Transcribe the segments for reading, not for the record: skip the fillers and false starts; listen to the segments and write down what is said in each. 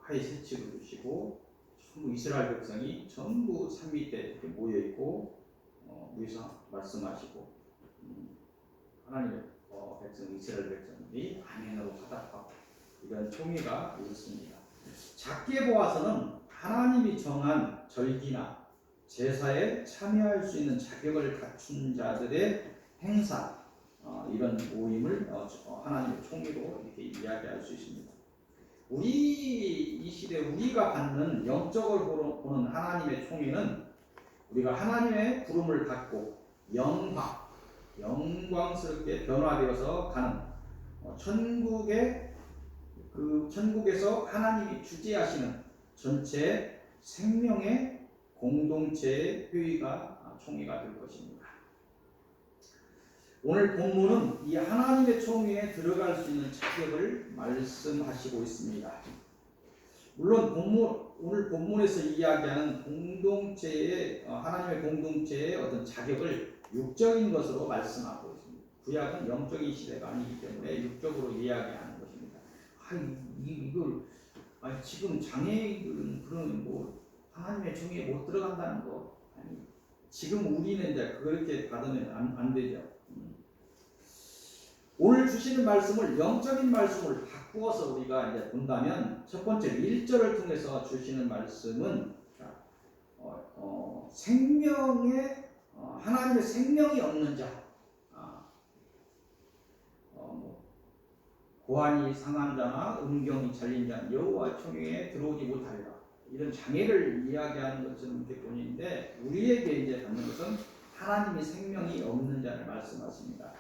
하에 새치고 주시고 전부 이스라엘 백성이 전부 산 밑에 이렇게 모여 있고 무리서 말씀하시고 하나님의 백성 이스라엘 백성들이 아멘으로 화답하고 이런 총회가 있었습니다. 작게 보아서는 하나님이 정한 절기나 제사에 참여할 수 있는 자격을 갖춘 자들의 행사 이런 모임을 하나님의 총회로 이렇게 이야기할 수 있습니다. 우리 이 시대 우리가 갖는 영적으로 보는 하나님의 총회는 우리가 하나님의 부름을 받고 영광스럽게 변화되어서 가는 천국에서 하나님이 주재하시는 전체 생명의 공동체의 총회가 될 것입니다. 오늘 본문은 이 하나님의 총회에 들어갈 수 있는 자격을 말씀하시고 있습니다. 물론 오늘 본문에서 이야기하는 하나님의 공동체의 어떤 자격을 육적인 것으로 말씀하고 있습니다. 구약은 영적인 시대가 아니기 때문에 육적으로 이야기하는 것입니다. 지금 장애인들은 그런 하나님의 총회에 못 들어간다는 거 아니, 지금 우리는 이제 그렇게 받으면 안 되죠. 오늘 주시는 말씀을 영적인 말씀을 바꾸어서 우리가 이제 본다면 첫 번째 1절을 통해서 주시는 말씀은 하나님의 생명이 없는 자, 고환이 상한 자나 음경이 잘린 자는 여호와 총회에 들어오지 못하리라. 이런 장애를 이야기하는 것은 본인인데 우리에게 이제 받는 것은 하나님의 생명이 없는 자를 말씀하십니다.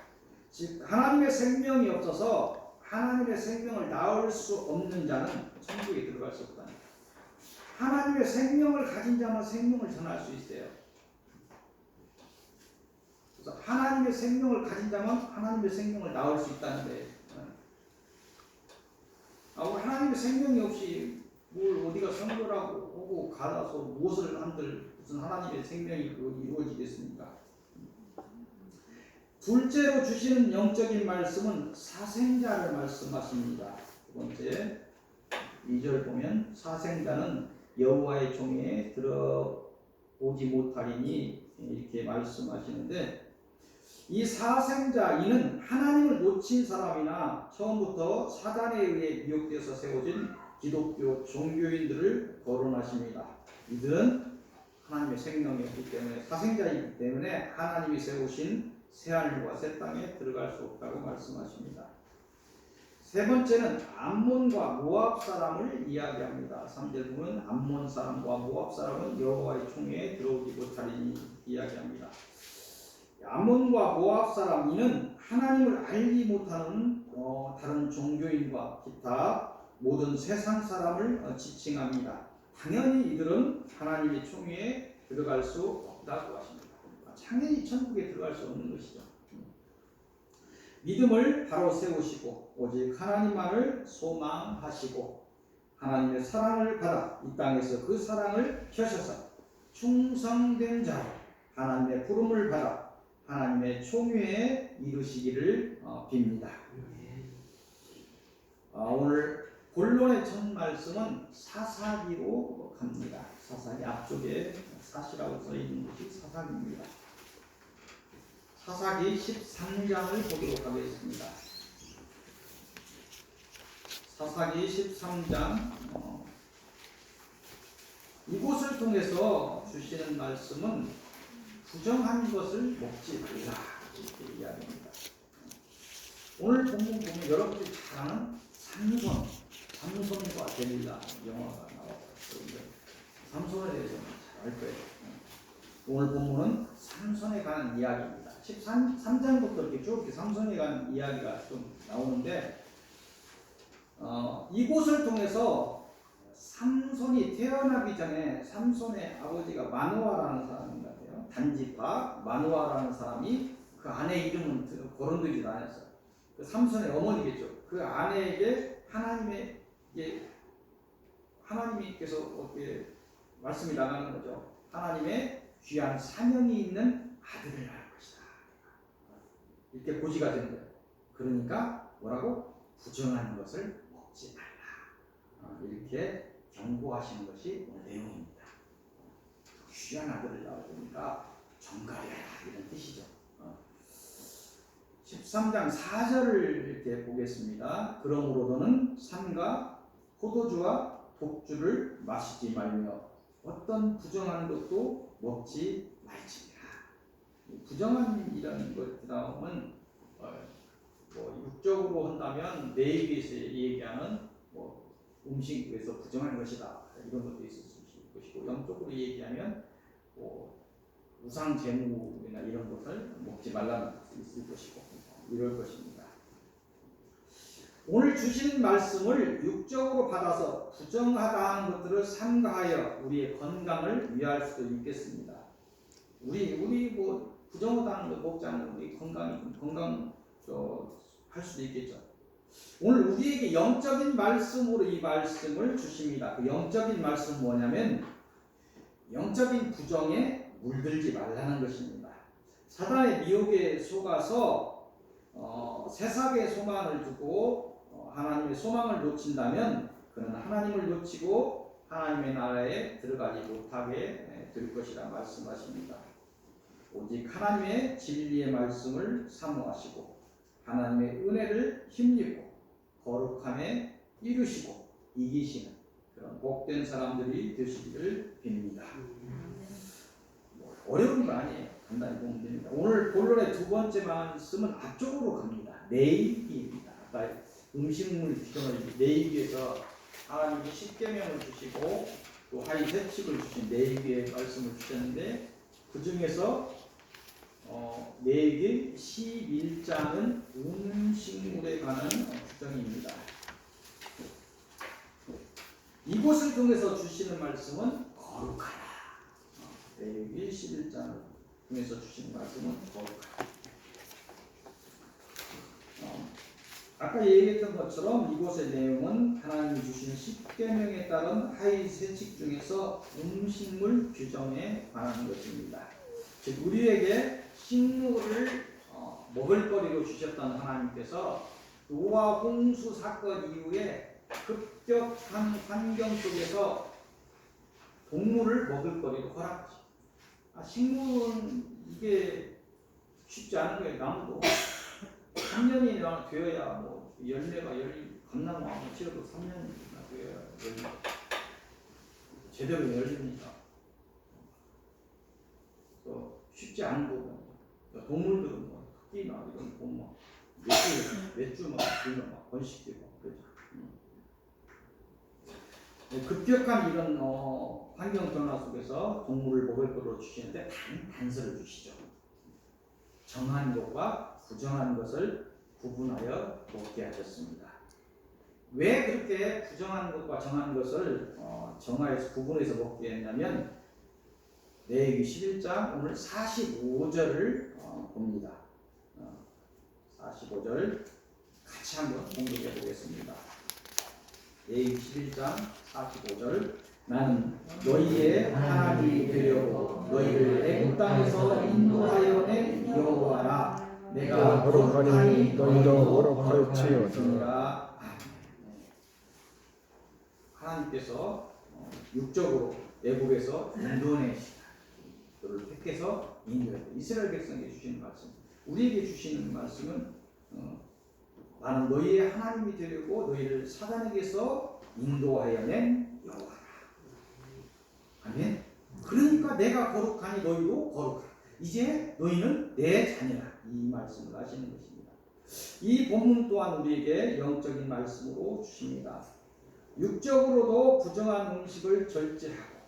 즉 하나님의 생명이 없어서 하나님의 생명을 낳을 수 없는 자는 천국에 들어갈 수 없다. 하나님의 생명을 가진 자만 생명을 전할 수 있어요. 그래서 하나님의 생명을 가진 자만 하나님의 생명을 낳을 수 있다는데 하나님의 생명이 없이 뭘 어디가 선교라고 오고 가서 무엇을 한들 무슨 하나님의 생명이 이루어지겠습니까? 둘째로 주시는 영적인 말씀은 사생자를 말씀하십니다. 두 번째 2절 보면 사생자는 여호와의 총회에 들어오지 못하리니 이렇게 말씀하시는데 이 사생자 이는 하나님을 놓친 사람이나 처음부터 사단에 의해 미혹되어서 세워진 기독교 종교인들을 거론하십니다. 이들은 하나님의 생명이 없기 때문에 사생자이기 때문에 하나님이 세우신 새하늘과 새 땅에 들어갈 수 없다고 말씀하십니다. 세 번째는 암몬과 모압 사람을 이야기합니다. 3절 보면 암몬 사람과 모압 사람은 여호와의 총회에 들어오지 못하리니 이야기합니다. 암몬과 모압 사람 이는 하나님을 알지 못하는 다른 종교인과 기타 모든 세상 사람을 지칭합니다. 당연히 이들은 하나님의 총회에 들어갈 수 없다고 하십니다. 당연히 천국에 들어갈 수 없는 것이죠. 믿음을 바로 세우시고 오직 하나님만을 소망하시고 하나님의 사랑을 받아 이 땅에서 그 사랑을 펴셔서 충성된 자로 하나님의 부름을 받아 하나님의 총회에 이루시기를 빕니다. 오늘 본론의 첫 말씀은 사사기로 갑니다. 사사기 앞쪽에 사시라고 써 있는 것이 사사기입니다. 사사기 13장을 보도록 하겠습니다. 사사기 13장 이곳을 통해서 주시는 말씀은 부정한 것을 먹지 말라 이렇게 이야기합니다. 오늘 본문 보면 여러분들이 잘 아는 삼손과 데릴라 영화가 나왔어요. 삼손에 대해서는 잘 알 거예요. 오늘 본문은 삼손에 관한 이야기입니다. 13장부터 이렇게 쭉 삼손에 관한 이야기가 좀 나오는데 이곳을 통해서 삼손이 태어나기 전에 삼손의 아버지가 마누아라는 사람인 것 같아요. 단지파 마누아라는 사람이 그 아내 이름은 거론되지도 않았어요. 그 삼손의 어머니겠죠. 그 아내에게 하나님께서 어떻게 말씀이 나가는 거죠. 하나님의 귀한 사명이 있는 아들을 낳을 것이다. 이렇게 고지가 된 거예요. 그러니까 뭐라고? 부정한 것을 먹지 말라. 이렇게 경고하시는 것이 오늘 내용입니다. 귀한 아들을 낳으니까 정갈해라 이런 뜻이죠. 13장 4절을 이렇게 보겠습니다. 그러므로 너는 삼가 포도주와 독주를 마시지 말며 어떤 부정한 것도 먹지 말지니라. 부정한 이런 것들은 뭐 육적으로 한다면 내위에서 얘기하는 뭐 음식에서 부정한 것이다 이런 것도 있을 수 있을 것이고, 영적으로 얘기하면 뭐 우상 제물이나 이런 것을 먹지 말라는 것이 있을 것이고 이럴 것입니다. 오늘 주신 말씀을 육적으로 받아서 부정하다 하는 것들을 삼가하여 우리의 건강을 위할 수도 있겠습니다. 우리 뭐 부정하다는 거 먹지 않는 우리 건강 할 수도 있겠죠. 오늘 우리에게 영적인 말씀으로 이 말씀을 주십니다. 그 영적인 말씀은 뭐냐면 영적인 부정에 물들지 말라는 것입니다. 사단의 미혹에 속아서 세상의 소망을 두고 하나님의 소망을 놓친다면 그는 하나님을 놓치고 하나님의 나라에 들어가지 못하게 될 것이라 말씀하십니다. 오직 하나님의 진리의 말씀을 사모하시고 하나님의 은혜를 힘입고 거룩함에 이루시고 이기시는 그런 복된 사람들이 되시기를 빕니다. 어려운 거 아니에요. 간단히 보면 됩니다. 오늘 본론의 두 번째 말씀은 앞쪽으로 갑니다. 내위기입니다. 음식물 규정을 내위기에서 하나님이 십계명을 주시고 또 하위 세칙을 주신 내위기의 말씀을 주셨는데, 그 중에서 레위기 11장은 음식물에 관한 규정입니다. 이곳을 통해서 주시는 말씀은 거룩하라. 레위기 11장을 통해서 주시는 말씀은 거룩하라. 아까 얘기했던 것처럼 이곳의 내용은 하나님이 주신 십계명에 따른 하위 세칙 중에서 음식물 규정에 관한 것입니다. 즉 우리에게 식물을 먹을거리로 주셨던 하나님께서 노아 홍수 사건 이후에 급격한 환경 속에서 동물을 먹을거리로 허락하죠. 식물은 이게 쉽지 않은 거예요. 나무도 3년이 되어야 뭐 열매가 감나무 한번 치어도 3년이나 되어야 열매 제대로 열립니다. 쉽지 않은 거고, 동물들은 뭐 토끼나 이런 뭐 몇주 막 번식되고 그렇죠. 급격한 이런 환경 변화 속에서 동물을 먹을 거로 주시는데 단서를 주시죠. 정한 것과 부정한 것을 구분하여 먹게 하셨습니다. 왜 그렇게 부정한 것과 정한 것을 정하여서 구분해서 먹게 했냐면 레위기 11장 오늘 45절을 봅니다. 45절 같이 한번 공독해 보겠습니다. 레위기 11장 45절 나는 너희의 하나님이 되려고 너희를 애굽 땅에서 인도하여 낸 여호와라. 내가 거룩하니 너희도 거룩할지어다. 하나님께서 육적으로 애굽에서 인도내시다. 그를 택해서 인도했다. 이스라엘 백성에게 주시는 말씀, 우리에게 주시는 말씀은 나는 너희의 하나님이 되려고 너희를 사단에게서 인도하여 낸 여호와라. 아멘. 그러니까 내가 거룩하니 너희도 거룩하라. 이제 너희는 내 자녀라. 이 말씀을 하시는 것입니다. 이 본문 또한 우리에게 영적인 말씀으로 주십니다. 육적으로도 부정한 음식을 절제하고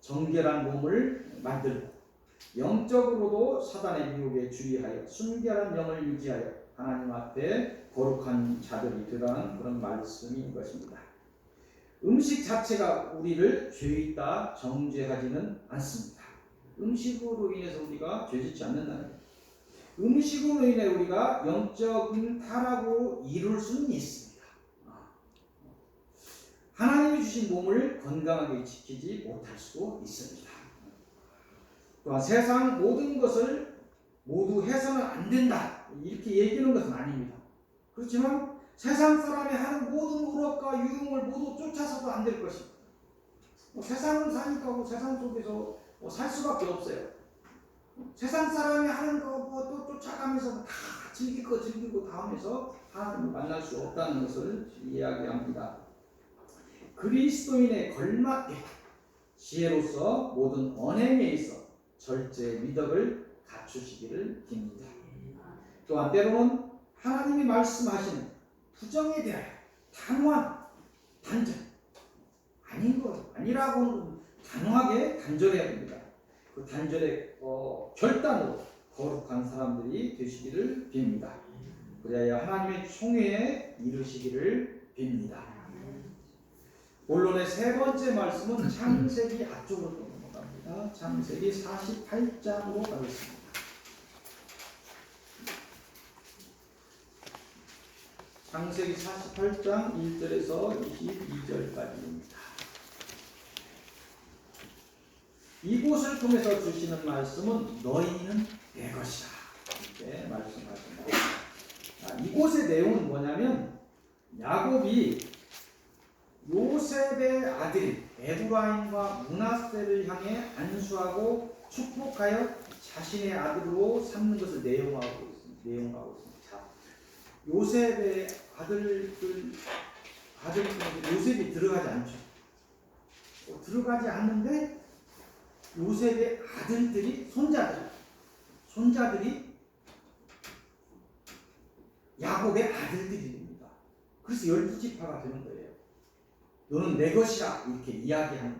정결한 몸을 만들고 영적으로도 사단의 미혹에 주의하여 순결한 영을 유지하여 하나님 앞에 거룩한 자들이 되라는 그런 말씀인 것입니다. 음식 자체가 우리를 죄있다 정죄하지는 않습니다. 음식으로 인해서 우리가 죄짓지 않는다는 거예요. 음식으로 인해 우리가 영적인 타락으로 이룰 수는 있습니다. 하나님이 주신 몸을 건강하게 지키지 못할 수도 있습니다. 또한 세상 모든 것을 모두 해서는 안 된다 이렇게 얘기하는 것은 아닙니다. 그렇지만 세상 사람이 하는 모든 의롭과 유흥을 모두 쫓아서도 안 될 것입니다. 세상을 사니까 세상 속에서 살 수밖에 없어요. 세상 사람이 하는 거 또 쫓아가면서 다 즐기고 다 하면서 하나님을 만날 수 없다는 것을 이야기합니다. 그리스도인의 걸맞게 지혜로서 모든 언행에 있어 절제 미덕을 갖추시기를 빕니다. 또한 때로는 하나님이 말씀하시는 부정에 대하여 단호한 단절, 아닌 것 아니라고 단호하게 단절해야 됩니다. 그 단절의 결단으로 거룩한 사람들이 되시기를 빕니다. 그래야 하나님의 총회에 이르시기를 빕니다. 본론의 세 번째 말씀은 창세기 앞쪽으로 넘어갑니다. 창세기 48장으로 가겠습니다. 창세기 48장 1절에서 22절까지입니다. 이곳을 통해서 주시는 말씀은 너희는 내 것이다. 이렇게 말씀하십니다. 이곳의 내용은 뭐냐면 야곱이 요셉의 아들인 에브라임과 므낫세를 향해 안수하고 축복하여 자신의 아들로 삼는 것을 내용하고 있습니다. 요셉의 아들 요셉이 들어가지 않죠. 들어가지 않는데 요셉의 아들들이 손자들이 야곱의 아들들입니다. 그래서 12지파가 되는 거예요. 너는 내 것이라 이렇게 이야기하는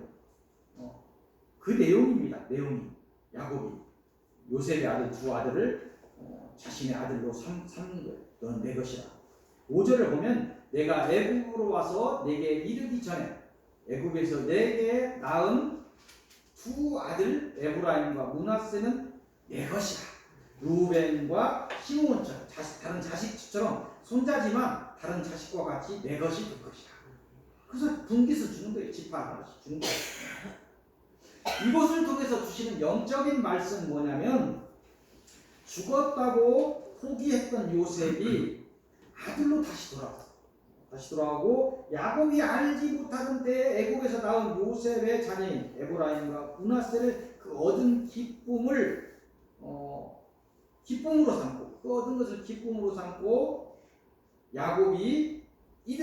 거. 그 내용입니다. 내용이 야곱이 요셉의 아들 두 아들을 자신의 아들로 삼는 거예요. 너는 내 것이라. 5절을 보면 내가 애굽으로 와서 내게 이르기 전에 애굽에서 내게 낳은 두 아들 에브라임과 므낫세는 내 것이라. 루벤과 시므온처럼 다른 자식처럼 손자지만 다른 자식과 같이 내 것이 될 것이라. 그래서 분깃을 주는 거예요. 지파 하나씩 주는 거예요. 이것을 통해서 주시는 영적인 말씀은 뭐냐면 죽었다고 포기했던 요셉이 아들로 다시 돌아오고 야곱이 알지 못하던 때에 애굽에서 나온 요셉의 자녀인 에브라임과 므낫세를 그 얻은 기쁨으로 삼고 그 얻은 것을 기쁨으로 삼고 야곱이 이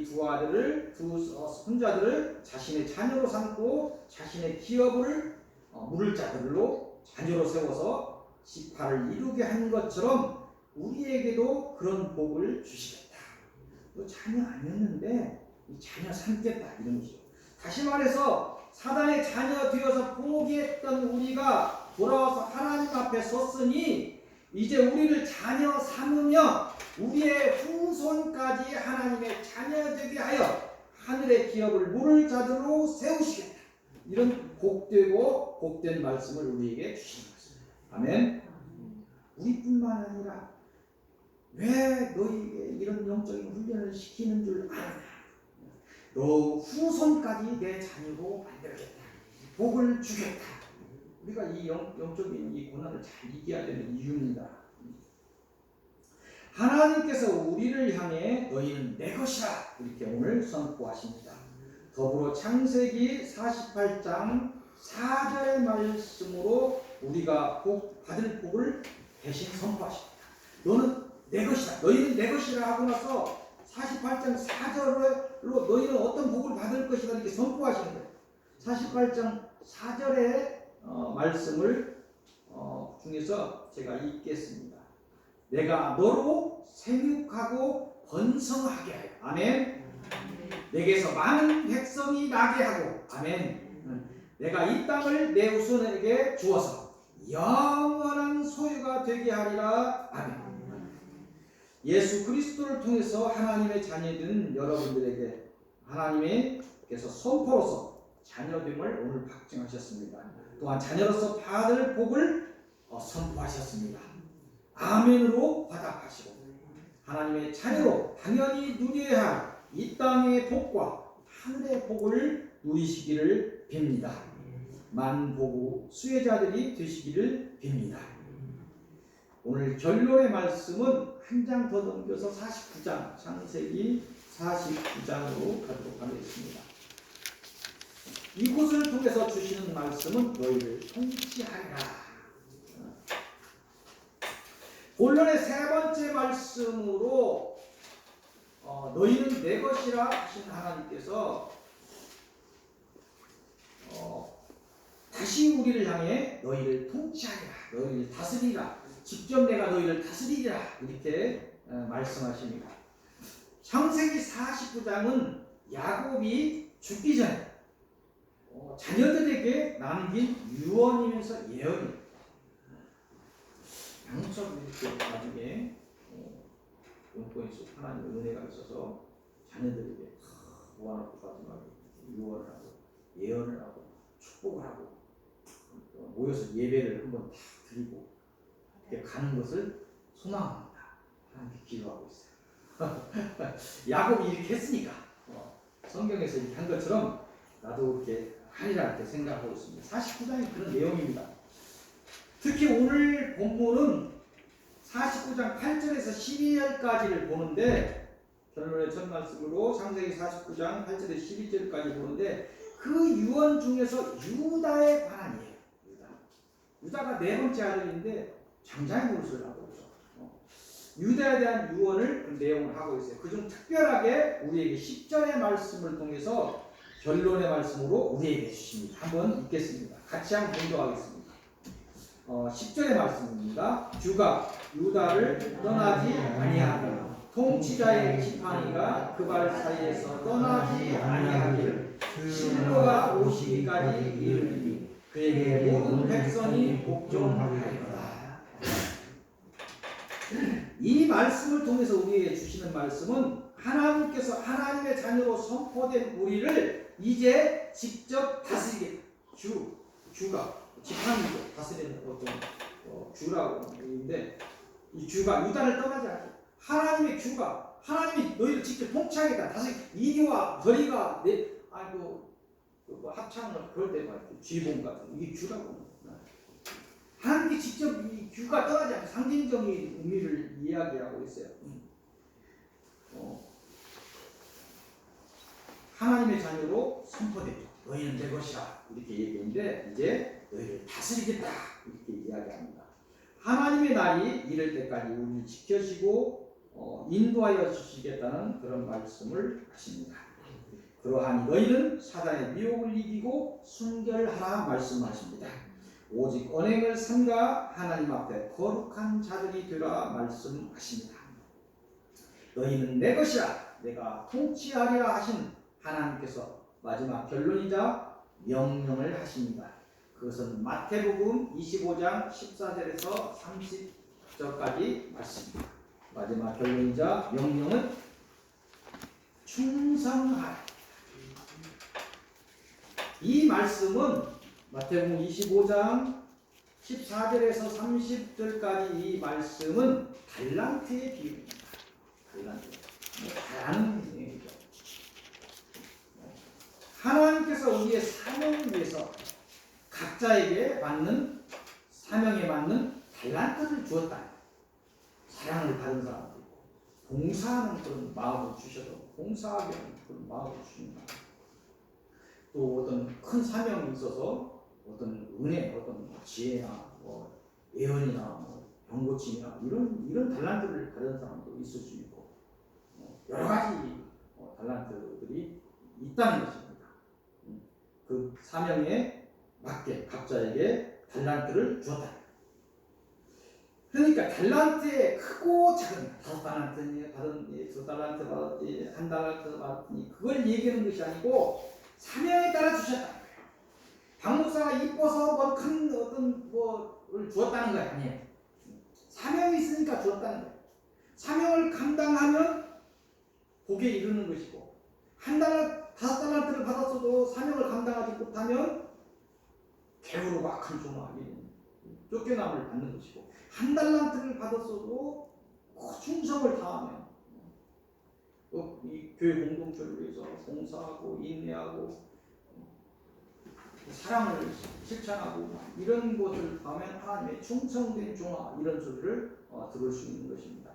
두 아들을 손자들을 자신의 자녀로 삼고 자신의 기업을 물을 자들로 자녀로 세워서 지파를 이루게 한 것처럼 우리에게도 그런 복을 주시겠다. 너 자녀 아니었는데 이 자녀 삼겠다 이런 것이죠. 다시 말해서 사단의 자녀 되어서 포기했던 우리가 돌아와서 하나님 앞에 섰으니 이제 우리를 자녀 삼으며 우리의 후손까지 하나님의 자녀 되게 하여 하늘의 기업을 물을 자들로 세우시겠다. 이런 복되고 복된 말씀을 우리에게 주시는 것입니다. 아멘. 우리뿐만 아니라 왜 너희에게 이런 영적인 훈련을 시키는 줄 아느냐. 너 후손까지 내 자녀로 만들겠다. 복을 주겠다. 우리가 이 영적인 이 고난을 잘 이겨야 되는 이유입니다. 하나님께서 우리를 향해 너희는 내 것이라 이렇게 오늘 선포하십니다. 더불어 창세기 48장 4절의 말씀으로 우리가 받을 복을 대신 선포하십니다. 너는 내 것이다. 너희는 내 것이라 하고 나서 48장 4절로 너희는 어떤 복을 받을 것이다 이렇게 선포하시는 거예요. 48장 4절의 말씀을 중에서 제가 읽겠습니다. 내가 너로 생육하고 번성하게 하여. 아멘. 내게서 많은 백성이 나게 하고. 아멘. 내가 이 땅을 내 후손에게 주어서 영원한 소유가 되게 하리라. 아멘. 예수 그리스도를 통해서 하나님의 자녀된 여러분들에게 하나님께서 선포로서 자녀됨을 오늘 확증하셨습니다. 또한 자녀로서 받을 복을 선포하셨습니다. 아멘으로 화답하시고 하나님의 자녀로 당연히 누려야 할 이 땅의 복과 하늘의 복을 누리시기를 빕니다. 만복의 수혜자들이 되시기를 빕니다. 오늘 결론의 말씀은 한 장 더 넘겨서 49장 창세기 49장으로 가도록 하겠습니다. 이곳을 통해서 주시는 말씀은 너희를 통치하리라. 본론의 세 번째 말씀으로 너희는 내 것이라 하신 하나님께서 다시 우리를 향해 너희를 통치하리라, 너희를 다스리라, 직접 내가 너희를 다스리리라 이렇게 말씀하십니다. 창세기 49장은 야곱이 죽기 전에 자녀들에게 남긴 유언이면서 예언입니다. 양처럼 이렇게 나중에 용돈에서 하나님의 은혜가 있어서 자녀들에게 모아놓고 마지막에 유언을 하고 예언을 하고 축복을 하고 모여서 예배를 한번 다 드리고 이렇게 가는 것을 소망합니다. 하나님께 기도하고 있어요. 야곱이 이렇게 했으니까 성경에서 이렇게 한 것처럼 나도 이렇게 하리라 이렇게 생각하고 있습니다. 49장이 그런 내용입니다. 특히 오늘 본문은 49장 8절에서 12절까지를 보는데 결론의 첫 말씀으로 창세기 49장 8절에서 12절까지 보는데 그 유언 중에서 유다에 관한 예요. 유다가 네 번째 아들인데 장자의 노릇을 하고 있죠. 유다에 대한 유언을 그 내용을 하고 있어요. 그중 특별하게 우리에게 10절의 말씀을 통해서 결론의 말씀으로 우리에게 주십니다. 한번 읽겠습니다. 같이 한번 공독하겠습니다. 10절의 말씀입니다. 주가 유다를 떠나지 아니하며 통치자의 지팡이가 그 발 사이에서 떠나지 아니하기를 실로가 오시기까지 이르리니 그에게 모든 백성이 복종하리라. 이 말씀을 통해서 우리에게 주시는 말씀은 하나님께서 하나님의 자녀로 선포된 우리를 이제 직접 다스리게 주가 지팡이로 다스리는 어떤 주라고 있는데 이 주가 유다를 떠나지 않게 하나님의 주가 하나님이 너희를 직접 통치하겠다. 다시 이리와 저리가 뭐 합창을 그럴 때 말이야. 쥐봉 같은 이게 주라고. 하나님이 직접 이 주가 떠나지 않게 상징적인 의미를 이야기하고 있어요. 하나님의 자녀로 선포됐죠. 너희는 내 것이라 이렇게 얘기했는데 이제 너희를 다스리겠다 이렇게 이야기합니다. 하나님의 날이 이를 때까지 우리를 지켜주시고 인도하여 주시겠다는 그런 말씀을 하십니다. 그러하니 너희는 사단의 미혹을 이기고 순결하라 말씀하십니다. 오직 언행을 삼가 하나님 앞에 거룩한 자들이 되라 말씀하십니다. 너희는 내 것이라 내가 통치하리라 하신 하나님께서 마지막 결론이자 명령을 하십니다. 그것은 마태복음 25장 14절에서 30절까지 말씀입니다. 마지막 결론이자 명령은 충성하라. 이 말씀은 마태복음 25장 14절에서 30절까지 이 말씀은 달란트의 비유입니다. 달란트. 잘하는 얘기죠. 하나님께서 우리의 사명을 위해서 각자에게 맞는 사명에 맞는 달란트를 주었다. 사랑을 받은 사람도 있고 봉사하는 그런 마음을 주셔도 봉사하게 하는 그런 마음을 주신다. 또 어떤 큰 사명이 있어서 어떤 은혜, 어떤 지혜나 예언이나 병고침이나 이런 달란트를 받은 사람도 있을 수 있고 여러 가지 달란트들이 있다는 것입니다. 그 사명에 맞게 각자에게 달란트를 주었다. 그러니까 달란트의 크고 작은 5달란트 받은 2달란트 받았지 1달란트 받았니 그걸 얘기하는 것이 아니고 사명에 따라 주셨다는 거예요. 박목사가 이뻐서 큰 어떤 뭐를 주었다는 거 아니에요. 사명이 있으니까 주었다는 거예요. 사명을 감당하면 복에 이르는 것이고 5달란트를 받았어도 사명을 감당하지 못하면 개우로 악한 조망이 쫓겨남을 받는 것이고 1달란트를 받았어도 충성을 다하면 이 교회 공동체를 위해서 봉사하고 인내하고 사랑을 실천하고 이런 것을 하면 하나님의 충성된 종아 이런 소리를 들을 수 있는 것입니다.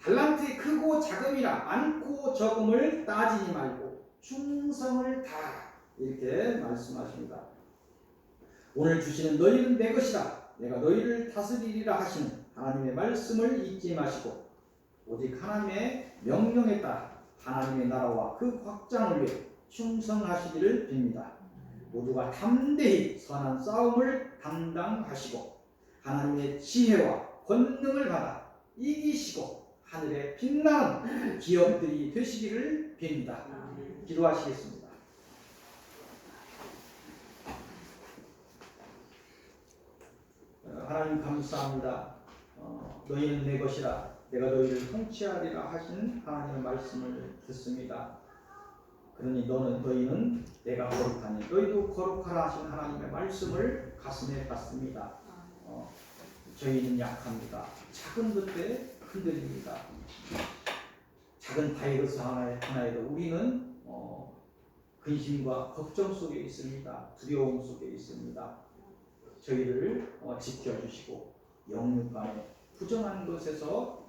달란트의 크고 작음이라 많고 적음을 따지지 말고 충성을 다하라. 이렇게 말씀하십니다. 오늘 주시는 너희는 내 것이다. 내가 너희를 다스리리라 하시는 하나님의 말씀을 잊지 마시고 오직 하나님의 명령에 따라 하나님의 나라와 그 확장을 위해 충성하시기를 빕니다. 모두가 담대히 선한 싸움을 감당하시고 하나님의 지혜와 권능을 받아 이기시고 하늘에 빛나는 기업들이 되시기를 빕니다. 기도하시겠습니다. 하나님 감사합니다. 너희는 내 것이라 내가 너희를 통치하리라 하신 하나님의 말씀을 듣습니다. 그러니 너희는 내가 거룩하니 너희도 거룩하라 하신 하나님의 말씀을 가슴에 받습니다. 저희는 약합니다. 작은 것에 흔들립니다. 작은 바이러스 하나에도 우리는 근심과 걱정 속에 있습니다. 두려움 속에 있습니다. 저희를 지켜주시고 영육간에 부정한 것에서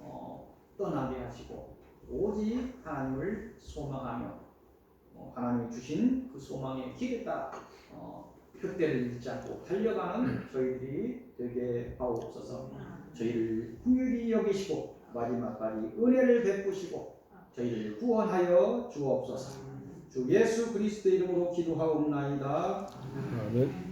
떠나게 하시고 오직 하나님을 소망하며 하나님이 주신 그 소망의 길에 따라 푯대를 잃지 않고 달려가는 저희들이 되게 하옵소서. 저희를 긍휼히 여기시고 마지막까지 은혜를 베푸시고 저희를 구원하여 주옵소서. 주 예수 그리스도 이름으로 기도하옵나이다. 아멘.